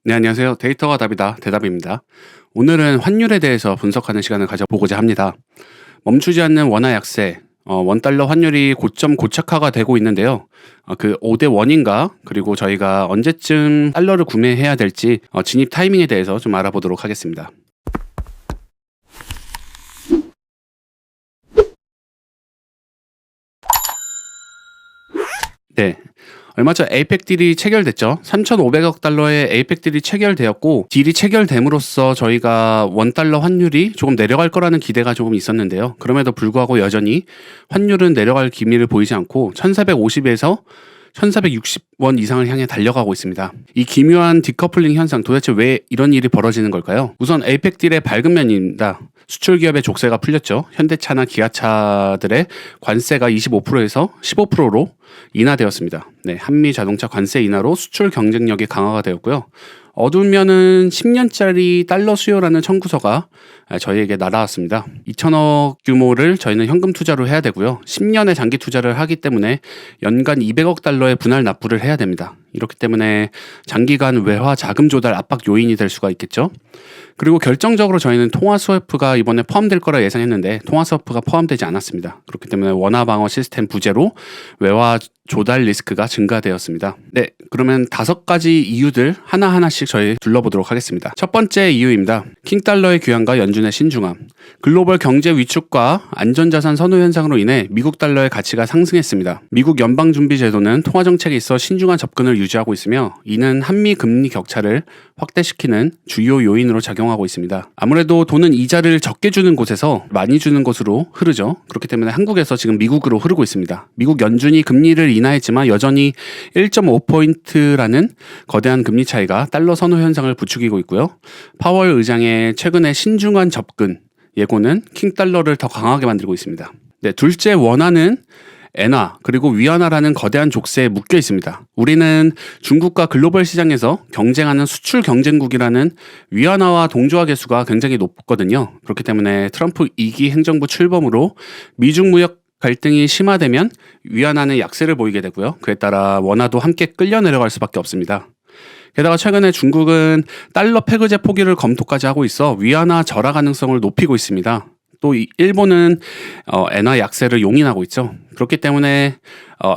네, 안녕하세요. 데이터가 답이다. 대답입니다. 오늘은 환율에 대해서 분석하는 시간을 가져보고자 합니다. 멈추지 않는 원화 약세, 원달러 환율이 고점 고착화가 되고 있는데요. 그 5대 1인가, 그리고 저희가 언제쯤 달러를 구매해야 될지 진입 타이밍에 대해서 좀 알아보도록 하겠습니다. 네. 얼마 전 에이펙 딜이 체결됐죠. 3,500억 달러의 에이펙 딜이 체결되었고, 딜이 체결됨으로써 저희가 원달러 환율이 조금 내려갈 거라는 기대가 조금 있었는데요. 그럼에도 불구하고 여전히 환율은 내려갈 기미를 보이지 않고 1,450에서 1,460원 이상을 향해 달려가고 있습니다. 이 기묘한 디커플링 현상, 도대체 왜 이런 일이 벌어지는 걸까요? 우선 에이펙 딜의 밝은 면입니다. 수출 기업의 족쇄가 풀렸죠. 현대차나 기아차들의 관세가 25%에서 15%로 인하되었습니다. 네, 한미 자동차 관세 인하로 수출 경쟁력이 강화가 되었고요. 어두운 면은 10년짜리 달러 수요라는 청구서가 저희에게 날아왔습니다. 2천억 규모를 저희는 현금 투자로 해야 되고요. 10년의 장기 투자를 하기 때문에 연간 200억 달러의 분할 납부를 해야 됩니다. 이렇기 때문에 장기간 외화 자금 조달 압박 요인이 될 수가 있겠죠. 그리고 결정적으로 저희는 통화 스워프가 이번에 포함될 거라 예상했는데 통화 스워프가 포함되지 않았습니다. 그렇기 때문에 원화 방어 시스템 부재로 외화 조달 리스크가 증가되었습니다. 네, 그러면 5가지 이유들 하나하나씩 저희 둘러보도록 하겠습니다. 첫 번째 이유입니다. 킹달러의 귀환과 연준의 신중함. 글로벌 경제 위축과 안전자산 선호 현상으로 인해 미국 달러의 가치가 상승했습니다. 미국 연방준비제도는 통화정책에 있어 신중한 접근을 유지하고 있으며 이는 한미 금리 격차를 확대시키는 주요 요인으로 작용하고 있습니다. 아무래도 돈은 이자를 적게 주는 곳에서 많이 주는 곳으로 흐르죠. 그렇기 때문에 한국에서 지금 미국으로 흐르고 있습니다. 미국 연준이 금리를 인하했지만 여전히 1.5포인트라는 거대한 금리 차이가 달러 선호 현상을 부추기고 있고요. 파월 의장의 최근의 신중한 접근 예고는 킹달러를 더 강하게 만들고 있습니다. 네, 둘째 원화는 엔화 그리고 위안화라는 거대한 족쇄에 묶여 있습니다. 우리는 중국과 글로벌 시장에서 경쟁하는 수출 경쟁국이라는 위안화와 동조화 계수가 굉장히 높거든요. 그렇기 때문에 트럼프 2기 행정부 출범으로 미중 무역 갈등이 심화되면 위안화는 약세를 보이게 되고요. 그에 따라 원화도 함께 끌려 내려갈 수밖에 없습니다. 게다가 최근에 중국은 달러 패거제 포기를 검토까지 하고 있어 위안화 절하 가능성을 높이고 있습니다. 또 일본은 엔화 약세를 용인하고 있죠. 그렇기 때문에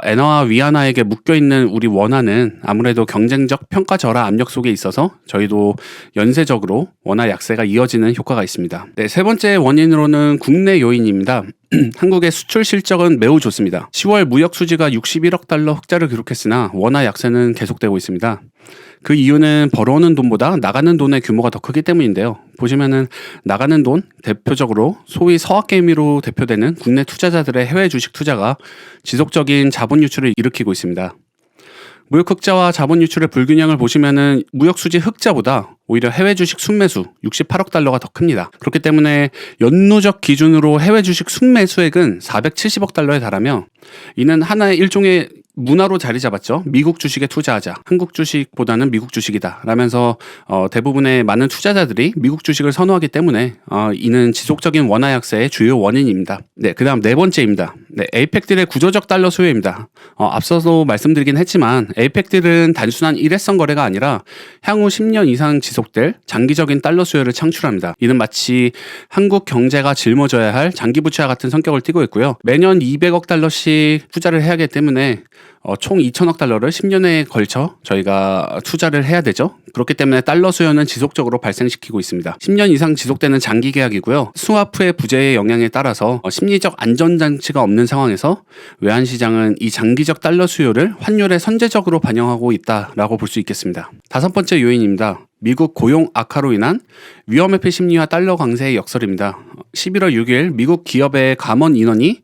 엔화와 위안화에게 묶여있는 우리 원화는 아무래도 경쟁적 평가 절하 압력 속에 있어서 저희도 연쇄적으로 원화 약세가 이어지는 효과가 있습니다. 네, 세 번째 원인으로는 국내 요인입니다. 한국의 수출 실적은 매우 좋습니다. 10월 무역 수지가 61억 달러 흑자를 기록했으나 원화 약세는 계속되고 있습니다. 그 이유는 벌어오는 돈보다 나가는 돈의 규모가 더 크기 때문인데요. 보시면은 나가는 돈, 대표적으로 소위 서학개미로 대표되는 국내 투자자들의 해외 주식 투자가 지속적인 자본 유출을 일으키고 있습니다. 무역 흑자와 자본 유출의 불균형을 보시면은 무역 수지 흑자보다 오히려 해외 주식 순매수 68억 달러가 더 큽니다. 그렇기 때문에 연누적 기준으로 해외 주식 순매수액은 470억 달러에 달하며 이는 하나의 일종의 문화로 자리 잡았죠. 미국 주식에 투자하자. 한국 주식보다는 미국 주식이다. 라면서 대부분의 많은 투자자들이 미국 주식을 선호하기 때문에 이는 지속적인 원화 약세의 주요 원인입니다. 네, 그다음 네 번째입니다. 네, 에이펙딜의 구조적 달러 수요입니다. 앞서도 말씀드리긴 했지만 에이펙딜은 단순한 일회성 거래가 아니라 향후 10년 이상 지속될 장기적인 달러 수요를 창출합니다. 이는 마치 한국 경제가 짊어져야 할 장기 부채와 같은 성격을 띠고 있고요. 매년 200억 달러씩 투자를 해야 하기 때문에 총 2천억 달러를 10년에 걸쳐 저희가 투자를 해야 되죠. 그렇기 때문에 달러 수요는 지속적으로 발생시키고 있습니다. 10년 이상 지속되는 장기 계약이고요. 스와프의 부재의 영향에 따라서 심리적 안전장치가 없는 상황에서 외환시장은 이 장기적 달러 수요를 환율에 선제적으로 반영하고 있다라고 볼 수 있겠습니다. 다섯 번째 요인입니다. 미국 고용 악화로 인한 위험회피 심리와 달러 강세의 역설입니다. 11월 6일 미국 기업의 감원 인원이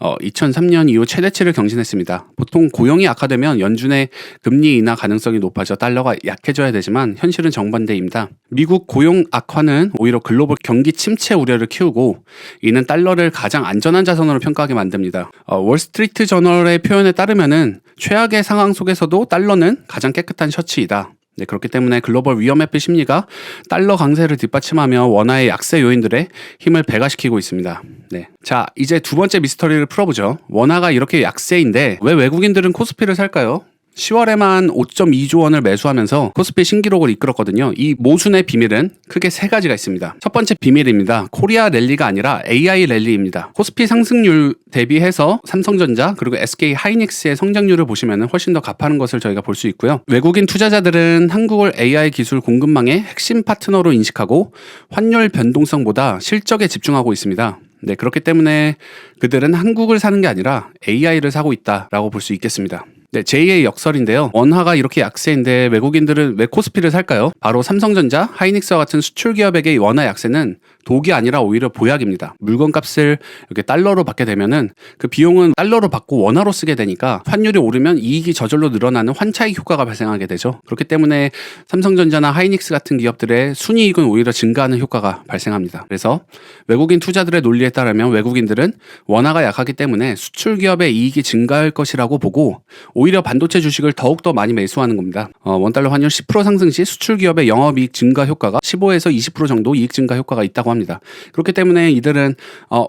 2003년 이후 최대치를 경신했습니다. 보통 고용이 악화되면 연준의 금리 인하 가능성이 높아져 달러가 약해져야 되지만 현실은 정반대입니다. 미국 고용 악화는 오히려 글로벌 경기 침체 우려를 키우고 이는 달러를 가장 안전한 자산으로 평가하게 만듭니다. 월스트리트 저널의 표현에 따르면은 최악의 상황 속에서도 달러는 가장 깨끗한 셔츠이다. 네, 그렇기 때문에 글로벌 위험회피 심리가 달러 강세를 뒷받침하며 원화의 약세 요인들의 힘을 배가시키고 있습니다. 네, 자 이제 두 번째 미스터리를 풀어보죠. 원화가 이렇게 약세인데 왜 외국인들은 코스피를 살까요? 10월에만 5.2조 원을 매수하면서 코스피 신기록을 이끌었거든요. 이 모순의 비밀은 크게 세 가지가 있습니다. 첫 번째 비밀입니다. 코리아 랠리가 아니라 AI 랠리입니다. 코스피 상승률 대비해서 삼성전자 그리고 SK 하이닉스의 성장률을 보시면 훨씬 더 가파른 것을 저희가 볼 수 있고요. 외국인 투자자들은 한국을 AI 기술 공급망의 핵심 파트너로 인식하고 환율 변동성보다 실적에 집중하고 있습니다. 네, 그렇기 때문에 그들은 한국을 사는 게 아니라 AI를 사고 있다라고 볼 수 있겠습니다. 네, 제2의 역설인데요. 원화가 이렇게 약세인데 외국인들은 왜 코스피를 살까요? 바로 삼성전자, 하이닉스와 같은 수출 기업에게 원화 약세는 독이 아니라 오히려 보약입니다. 물건값을 이렇게 달러로 받게 되면은 그 비용은 달러로 받고 원화로 쓰게 되니까 환율이 오르면 이익이 저절로 늘어나는 환차익 효과가 발생하게 되죠. 그렇기 때문에 삼성전자나 하이닉스 같은 기업들의 순이익은 오히려 증가하는 효과가 발생합니다. 그래서 외국인 투자들의 논리에 따르면 외국인들은 원화가 약하기 때문에 수출 기업의 이익이 증가할 것이라고 보고 오히려 반도체 주식을 더욱더 많이 매수하는 겁니다. 원달러 환율 10% 상승 시 수출 기업의 영업이익 증가 효과가 15에서 20% 정도 이익 증가 효과가 있다고 합니다. 그렇기 때문에 이들은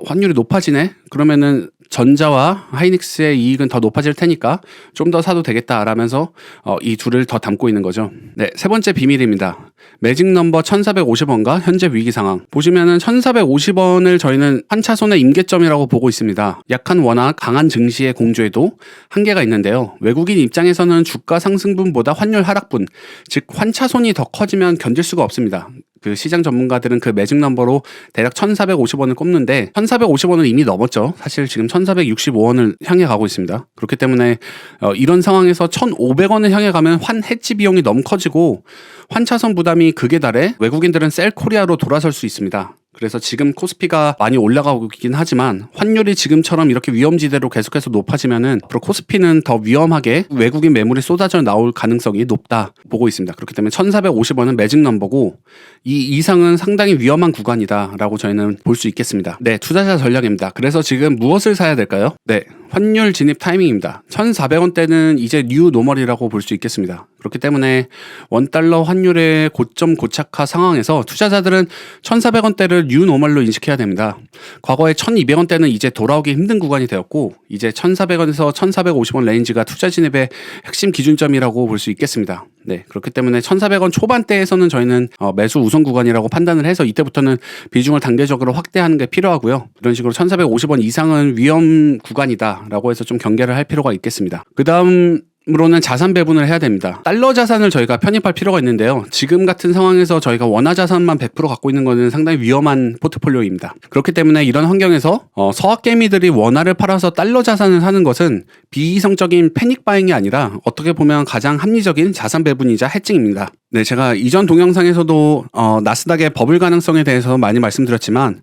환율이 높아지네? 그러면은 전자와 하이닉스의 이익은 더 높아질 테니까 좀 더 사도 되겠다라면서 이 둘을 더 담고 있는 거죠. 네, 세 번째 비밀입니다. 매직 넘버 1450원과 현재 위기 상황. 보시면은 1450원을 저희는 환차손의 임계점이라고 보고 있습니다. 약한 원화, 강한 증시의 공조에도 한계가 있는데요. 외국인 입장에서는 주가 상승분보다 환율 하락분, 즉 환차손이 더 커지면 견딜 수가 없습니다. 그 시장 전문가들은 그 매직 넘버로 대략 1450원을 꼽는데 1450원을 이미 넘었죠. 사실 지금 1465원을 향해 가고 있습니다. 그렇기 때문에 이런 상황에서 1500원을 향해 가면 환 해지 비용이 너무 커지고 환차선 부담이 극에 달해 외국인들은 셀 코리아로 돌아설 수 있습니다. 그래서 지금 코스피가 많이 올라가고 있긴 하지만 환율이 지금처럼 이렇게 위험지대로 계속해서 높아지면은 앞으로 코스피는 더 위험하게 외국인 매물이 쏟아져 나올 가능성이 높다 보고 있습니다. 그렇기 때문에 1450원은 매직 넘버고 이 이상은 상당히 위험한 구간이다라고 저희는 볼 수 있겠습니다. 네, 투자자 전략입니다. 그래서 지금 무엇을 사야 될까요? 네, 환율 진입 타이밍입니다. 1,400원대는 이제 뉴 노멀이라고 볼 수 있겠습니다. 그렇기 때문에 원달러 환율의 고점 고착화 상황에서 투자자들은 1,400원대를 뉴 노멀로 인식해야 됩니다. 과거에 1,200원대는 이제 돌아오기 힘든 구간이 되었고 이제 1,400원에서 1,450원 레인지가 투자 진입의 핵심 기준점이라고 볼 수 있겠습니다. 네, 그렇기 때문에 1,400원 초반대에서는 저희는 매수 우선 구간이라고 판단을 해서 이때부터는 비중을 단계적으로 확대하는 게 필요하고요. 이런 식으로 1,450원 이상은 위험 구간이다라고 해서 좀 경계를 할 필요가 있겠습니다. 그 다음으로는 자산 배분을 해야 됩니다. 달러 자산을 저희가 편입할 필요가 있는데요. 지금 같은 상황에서 저희가 원화 자산만 100% 갖고 있는 것은 상당히 위험한 포트폴리오입니다. 그렇기 때문에 이런 환경에서 서학개미들이 원화를 팔아서 달러 자산을 사는 것은 비이성적인 패닉 바잉이 아니라 어떻게 보면 가장 합리적인 자산 배분이자 해칭입니다. 네, 제가 이전 동영상에서도 나스닥의 버블 가능성에 대해서 많이 말씀드렸지만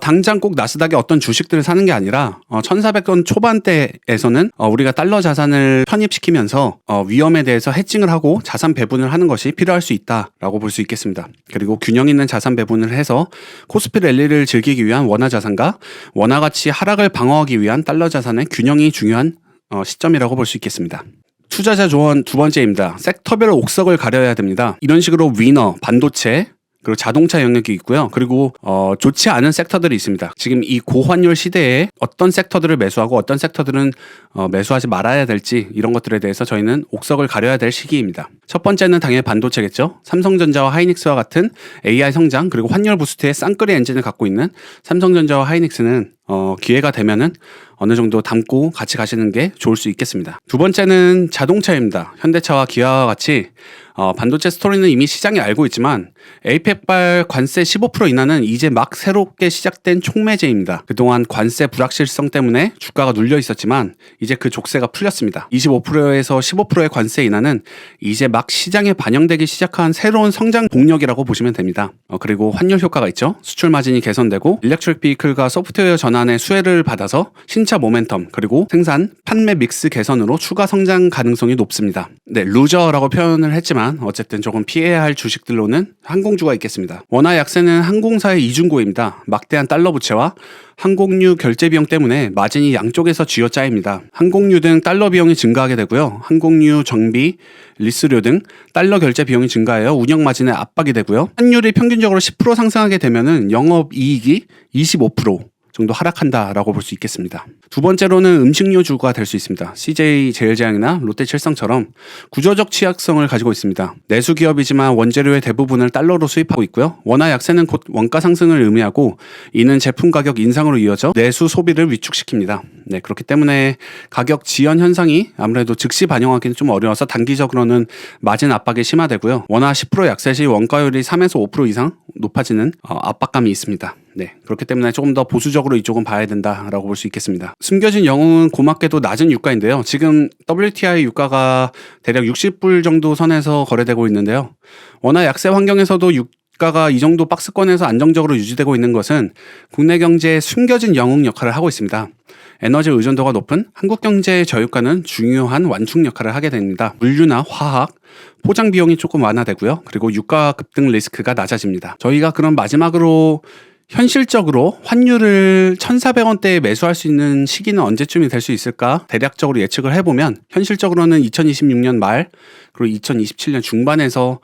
당장 꼭 나스닥의 어떤 주식들을 사는 게 아니라 1,400원 초반대에서는 우리가 달러 자산을 편입시키면서 위험에 대해서 해칭을 하고 자산 배분을 하는 것이 필요할 수 있다라고 볼 수 있겠습니다. 그리고 균형 있는 자산 배분을 해서 코스피 랠리를 즐기기 위한 원화 자산과 원화 가치 하락을 방어하기 위한 달러 자산의 균형이 중요한 시점이라고 볼 수 있겠습니다. 투자자 조언 두 번째입니다. 섹터별 옥석을 가려야 됩니다. 이런 식으로 위너, 반도체, 그리고 자동차 영역이 있고요. 그리고 좋지 않은 섹터들이 있습니다. 지금 이 고환율 시대에 어떤 섹터들을 매수하고 어떤 섹터들은 매수하지 말아야 될지 이런 것들에 대해서 저희는 옥석을 가려야 될 시기입니다. 첫 번째는 당연히 반도체겠죠. 삼성전자와 하이닉스와 같은 AI 성장 그리고 환율 부스트의 쌍끌이 엔진을 갖고 있는 삼성전자와 하이닉스는 기회가 되면은 어느 정도 담고 같이 가시는 게 좋을 수 있겠습니다. 두 번째는 자동차입니다. 현대차와 기아와 같이 반도체 스토리는 이미 시장이 알고 있지만 에이펙발 관세 15% 인하는 이제 막 새롭게 시작된 촉매제입니다. 그동안 관세 불확실성 때문에 주가가 눌려 있었지만 이제 그 족쇄가 풀렸습니다. 25%에서 15%의 관세 인하는 이제 막 시장에 반영되기 시작한 새로운 성장 동력이라고 보시면 됩니다. 그리고 환율 효과가 있죠. 수출 마진이 개선되고 일렉트릭 비클과 소프트웨어 전환의 수혜를 받아서 신차 모멘텀 그리고 생산, 판매 믹스 개선으로 추가 성장 가능성이 높습니다. 네, 루저라고 표현을 했지만 어쨌든 조금 피해야 할 주식들로는 항공주가 있겠습니다. 원화 약세는 항공사의 이중고입니다. 막대한 달러 부채와 항공유 결제 비용 때문에 마진이 양쪽에서 쥐어짜입니다. 항공유 등 달러 비용이 증가하게 되고요. 항공유 정비, 리스료 등 달러 결제 비용이 증가하여 운영 마진에 압박이 되고요. 환율이 평균적으로 10% 상승하게 되면은 영업 이익이 25%, 정도 하락한다라고 볼 수 있겠습니다. 두 번째로는 음식료주가 될 수 있습니다. CJ 제일제약이나 롯데칠성처럼 구조적 취약성을 가지고 있습니다. 내수 기업이지만 원재료의 대부분을 달러로 수입하고 있고요. 원화 약세는 곧 원가 상승을 의미하고 이는 제품 가격 인상으로 이어져 내수 소비를 위축시킵니다. 네, 그렇기 때문에 가격 지연 현상이 아무래도 즉시 반영하기는 좀 어려워서 단기적으로는 마진 압박이 심화되고요. 원화 10% 약세 시 원가율이 3에서 5% 이상 높아지는 압박감이 있습니다. 네, 그렇기 때문에 조금 더 보수적으로 이쪽은 봐야 된다라고 볼 수 있겠습니다. 숨겨진 영웅은 고맙게도 낮은 유가인데요. 지금 WTI 유가가 대략 60불 정도 선에서 거래되고 있는데요. 원화 약세 환경에서도 유가가 이 정도 박스권에서 안정적으로 유지되고 있는 것은 국내 경제의 숨겨진 영웅 역할을 하고 있습니다. 에너지 의존도가 높은 한국 경제의 저유가는 중요한 완충 역할을 하게 됩니다. 물류나 화학, 포장 비용이 조금 완화되고요. 그리고 유가 급등 리스크가 낮아집니다. 저희가 그럼 마지막으로 현실적으로 환율을 1,400원대에 매수할 수 있는 시기는 언제쯤이 될 수 있을까? 대략적으로 예측을 해보면 현실적으로는 2026년 말 그리고 2027년 중반에서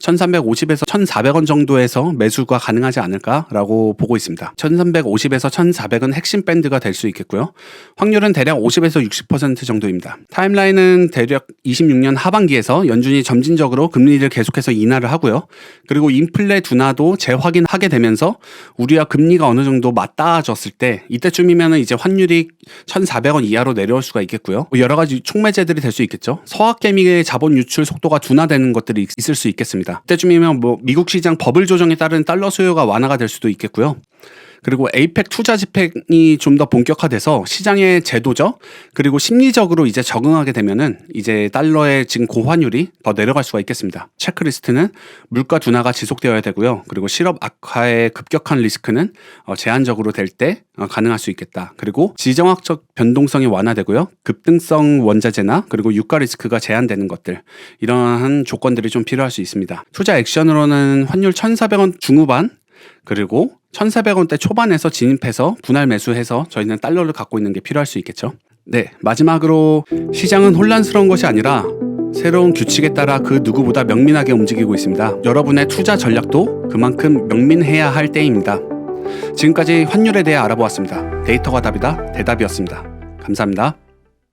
1350에서 1400원 정도에서 매수가 가능하지 않을까라고 보고 있습니다. 1350에서 1400은 핵심 밴드가 될 수 있겠고요. 확률은 대략 50에서 60% 정도입니다. 타임라인은 대략 26년 하반기에서 연준이 점진적으로 금리를 계속해서 인하를 하고요. 그리고 인플레 둔화도 재확인하게 되면서 우리와 금리가 어느 정도 맞닿아졌을 때 이때쯤이면 이제 환율이 1400원 이하로 내려올 수가 있겠고요. 여러 가지 촉매제들이 될 수 있겠죠. 서학개미의 자본 유출 속도가 둔화되는 것들이 있을 수 있겠습니다. 이때쯤이면 미국 시장 버블 조정에 따른 달러 수요가 완화가 될 수도 있겠고요. 그리고 에이펙 투자 집행이 좀 더 본격화돼서 시장의 제도적 그리고 심리적으로 이제 적응하게 되면은 이제 달러의 지금 고환율이 더 내려갈 수가 있겠습니다. 체크리스트는 물가 둔화가 지속되어야 되고요. 그리고 실업 악화의 급격한 리스크는 제한적으로 될 때 가능할 수 있겠다. 그리고 지정학적 변동성이 완화되고요. 급등성 원자재나 그리고 유가 리스크가 제한되는 것들 이러한 조건들이 좀 필요할 수 있습니다. 투자 액션으로는 환율 1,400원 중후반 그리고 1,400원대 초반에서 진입해서 분할 매수해서 저희는 달러를 갖고 있는 게 필요할 수 있겠죠. 네, 마지막으로 시장은 혼란스러운 것이 아니라 새로운 규칙에 따라 그 누구보다 명민하게 움직이고 있습니다. 여러분의 투자 전략도 그만큼 명민해야 할 때입니다. 지금까지 환율에 대해 알아보았습니다. 데이터가 답이다. 대답이었습니다. 감사합니다.